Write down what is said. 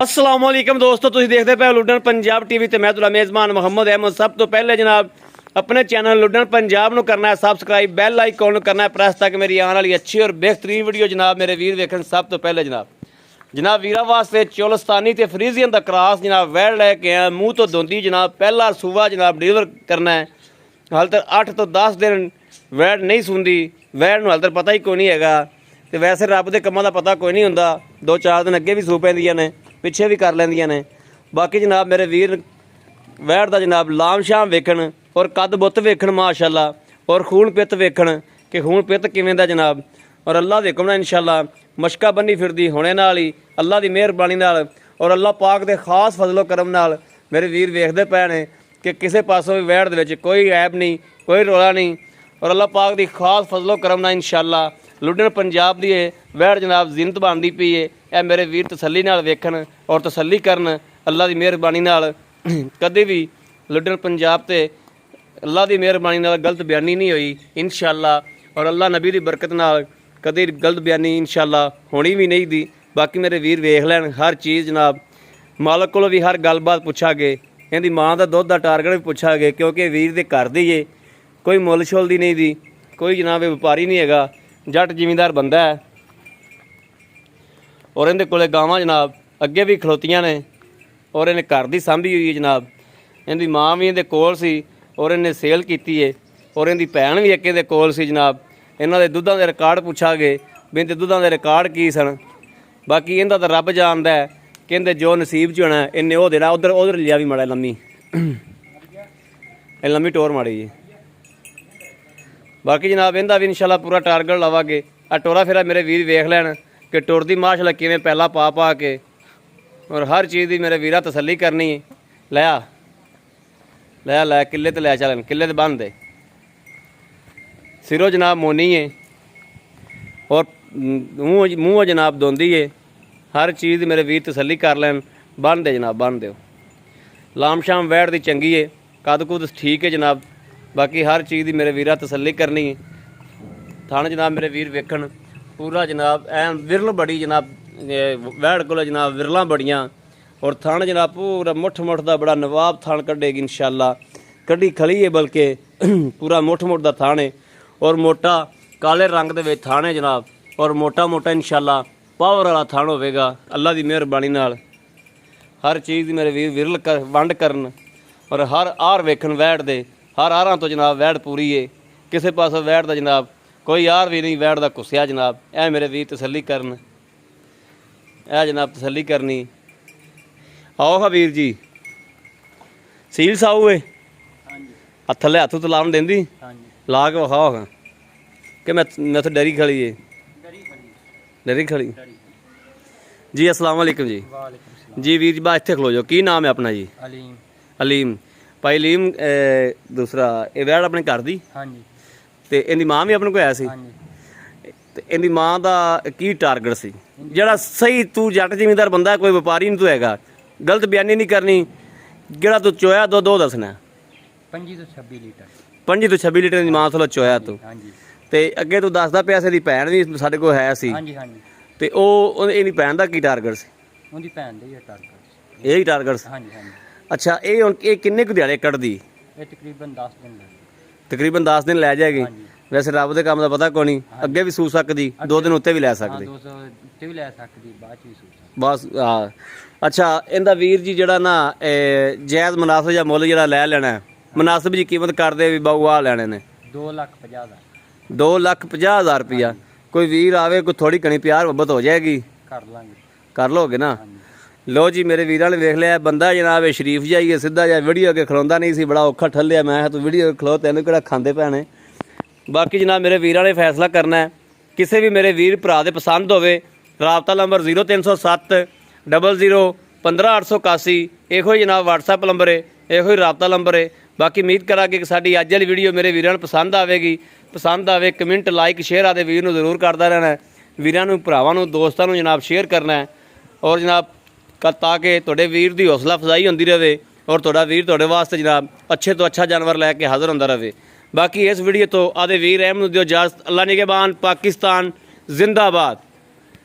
अस्सलाम वालेकुम दोस्तों, तुसीं देखते पे लुडन पंजाब टीवी ते मैं तुहाडा मेज़बान मुहम्मद अहमद। सब तो पहले जनाब अपने चैनल लुडन पंजाब नूं करना है सबसक्राइब, बैल आइकॉन नूं करना है प्रेस ताकि मेरी आने वाली अच्छी और बेहतरीन वीडियो जनाब मेरे वीर वेखण। सब तो पहले जनाब वीरा वास्ते चोलस्तानी ते फ्रीजियन दा क्रॉस जनाब वैड़ लैके आया, मूँह तो दोंदी जनाब पहला सूबा जनाब डिलीवर करना है। हाल तक 8 तो 10 दिन वैड़ नहीं सुनती, वैड़ नूं हाल तक पता ही कोई नहीं हैगा। ते वैसे रब दे कम्मां दा पता कोई नहीं हुंदा, 2-4 दिन अगे भी सू पैंदियां ने, पिछे भी कर लैंदियां ने। बाकी जनाब मेरे वीर वैड़ दा जनाब लाम शाम वेखण और कद बुत वेखण माशाअल्लाह, और खून पित वेखण कि खून पित किवें दा जनाब। और अल्लाह दे हुकम नाल इंशाअल्लाह मशका बन्नी फिरदी होने नाल ही अल्लाह दी मेहरबानी नाल और अल्लाह पाक दे खास फजलो करम नाल मेरे वीर वेखदे पए ने कि किसी पासों भी वैड़ दे विच कोई ऐब नहीं, कोई रौला नहीं। और अल्लाह पाक दी खास फजलो करम नाल इंशाअल्लाह लुडन पंजाब दी वैड़ जनाब जिंद बनदी पई है। यह मेरे वीर तसल्ली नाल वेखण और तसल्ली करन अल्लाह दी मेहरबानी नाल। कदे भी लुडन पंजाब ते अल्लाह दी मेहरबानी नाल गलत बयानी नहीं हुई इंशाअल्लाह, और अल्लाह नबी दी बरकत नाल कदे गलत बयानी इंशाअल्लाह होनी भी नहीं दी। बाकी मेरे वीर वेख लैन हर चीज़ जनाब, मालक कोलों भी हर गलबात पुछा गए, इहदी माँ का दुध का टारगेट भी पुछा गए, क्योंकि वीर दे घर दी है, कोई मुल शुल दी नहीं दी, कोई जनाब व्यापारी नहीं हैगा, जट जिमींदार बंदा है। और इहदे कोले गावां जनाब अगे भी खलोतियां ने और इन्हें घर की सांभी हुई है जनाब। इहदी माँ भी इहदे कोल सी और इन्हें सेल की है, और इहदी भैन भी एक इहदे कोल सी जनाब। इन्हां दे दुधां दे रिकॉर्ड पुछा गए भी इहदे दुधां दे रिकॉर्ड की सन। बाकी इहदा तो रब जानदा है कि इहदे जो नसीब च होना इन्हें वो देना। उधर उधर लिया भी माड़ा लम्मी लम्मी टोर माड़ी जी। बाकी जनाब इहदा भी इंशाअल्लाह पूरा टारगेट लवांगे। आ टोरा फिरा मेरे वीर वेख लैन कि टुरदी माशाअल्लाह किवें पहला पा पा के, और हर चीज़ की मेरे वीरा तसल्ली करनी। लै लै किले ते लै चलन, किले ते बन दे सिरों जनाब मोनी है और मूँह जनाब दोंदी है। हर चीज़ मेरे वीर तसल्ली कर लैन, बन दे जनाब बन दो। लाम शाम वैड़ दी चंगी है, कद कुद ठीक है जनाब। बाकी हर चीज़ की मेरे वीरा तसल्ली करनी है। थाने जनाब मेरे वीर वेखण पूरा जनाब ऐन विरल बड़ी जनाब, वैड़ को जनाब विरलां बड़ियाँ, और थान जनाब पूरा मुठ दा बड़ा नवाब थान कड्ढेगी इंशाअल्लाह। कड्ढी खली है बल्कि पूरा मुठ दा थान है, और मोटा काले रंग दे विच थान है जनाब, और मोटा इंशाअल्लाह पावर वाला थान होवेगा अल्लाह दी मेहरबानी नाल। हर चीज़ मेरे वीर विरल कर वंड करन और हर आर वेखण वैड़ दे, हर आरां तो जनाब वैड़ पूरी है, किसी पासों वैड़ दा जनाब कोई यार भी नहीं वैड़ दा घुसिया जनाब। ऐ मेरे वीर तसल्ली करन, ऐ जनाब तसल्ली करनी। आओ हा वीर जी सील साऊ है थले हथ तो लावन देंदी ला के विखाओ हाँ कि मैं तो डरी खड़ी है, डरी खड़ी जी। अस्सलाम वालेकुम जी। जी वीर जी बा इत्थे खलो जो, की नाम है अपना जी? अलीम। अलीम भाई अलीम दूसरा ये वैड़ अपने घर दी ते इहदी मां भी अपने को है सी ते इहदी मां दा की टारगेट सी जेड़ा सही? तू जट जिमींदार बंदा, कोई व्यापारी नहीं तू हैगा, गलत बयानी नहीं करनी। जेड़ा तू चोया दुध दो दसना 25 ਤੋਂ 26 ਲੀਟਰ 25 ਤੋਂ 26 ਲੀਟਰ ਦੀ ਮਾਂ ਥੋੜਾ ਚੋਇਆ ਤੂੰ। ਤੇ ਅੱਗੇ ਤੂੰ ਦੱਸਦਾ ਪਿਆ ਸੀ ਦੀ ਭੈਣ ਵੀ ਸਾਡੇ ਕੋਲ ਹੈ ਸੀ। ਹਾਂਜੀ ਹਾਂਜੀ। ਤੇ ਉਹ ਇਹਦੀ ਭੈਣ ਦਾ ਕੀ ਟਾਰਗੇਟ ਸੀ? ਉਹਦੀ ਭੈਣ ਦਾ ਹੀ ਟਾਰਗੇਟ ਇਹ ਹੀ ਟਾਰਗੇਟ ਸੀ? ਹਾਂਜੀ ਹਾਂਜੀ। ਅੱਛਾ ਇਹ ਹੁਣ ਇਹ ਕਿੰਨੇ ਕੁ ਦਿਹਾੜੇ ਕੱਢਦੀ? ਇਹ ਤਕਰੀਬਨ 10 ਦਿਨ ਲੱਗਦੇ। ਤਕਰੀਬਨ 10 ਦਿਨ ਲੈ ਜਾਏਗੀ। ਵੈਸੇ ਰੱਬ ਦੇ ਕੰਮ ਦਾ ਪਤਾ ਕੋਈ ਨਹੀਂ, ਅੱਗੇ ਵੀ ਸੂ ਸਕਦੀ, 2 ਦਿਨ ਉੱਤੇ ਵੀ ਲੈ ਸਕਦੀ। 200 ਉੱਤੇ ਵੀ ਲੈ ਸਕਦੀ, ਬਾਅਦ ਚ ਵੀ ਸੂ ਸਕਦੀ ਬਸ ਹਾਂ। ਅੱਛਾ ਇਹਦਾ ਵੀਰ ਜੀ ਜਿਹੜਾ ਨਾ ਜਾਇਜ਼ ਮੁਨਾਸਬ ਜਾਂ ਮੁੱਲ ਜਿਹੜਾ ਲੈ ਲੈਣਾ, ਮੁਨਾਸਬ ਜੀ ਕੀਮਤ ਕਰਦੇ ਵੀ ਬਾਊ ਆ ਲੈਣੇ ਨੇ 2,50,000 2,50,000 रुपया। कोई वीर आवे कोई थोड़ी घनी प्यार मोहब्बत हो जाएगी, ਕਰ ਲਾਂਗੇ, कर लोगे ना? लो जी मेरे वीर ने वेख लिया बंदा जनाब शरीफ जाइए सीधा जा वीडियो अगे खलोंदा नहीं सी, बड़ा औखा ठल्लिया। मैं तू वीडियो खलो तेन किहड़ा खांदे पैने। बाकी जनाब मेरे वीर ने फैसला करना है। किसी भी मेरे वीर भरा दे पसंद होवे राबता नंबर 0307 00 15881 इहो जनाब व्हाट्सएप नंबर है, इहो राबता नंबर है। बाकी उम्मीद करा कि साडी अज वाली वीडियो मेरे वीरां नूं पसंद आवेगी। पसंद आवे कमेंट लाइक शेयर आदे वीर नूं जरूर करदा रहना है। वीरां नूं भरावां नूं दोस्तां नूं जनाब शेयर करना है, और जनाब ताकि तुहाडे वीर दी हौसला अफजाई होंदी रहे और तुहाडा वीर तुहाडे वास्ते जनाब अच्छे तो अच्छा जानवर लैके हाज़र होंदा रहे। बाकी इस वीडियो तो आदे वीर अहम नूं दिओ इजाज़त। अल्लाह निगहबान, पाकिस्तान जिंदाबाद।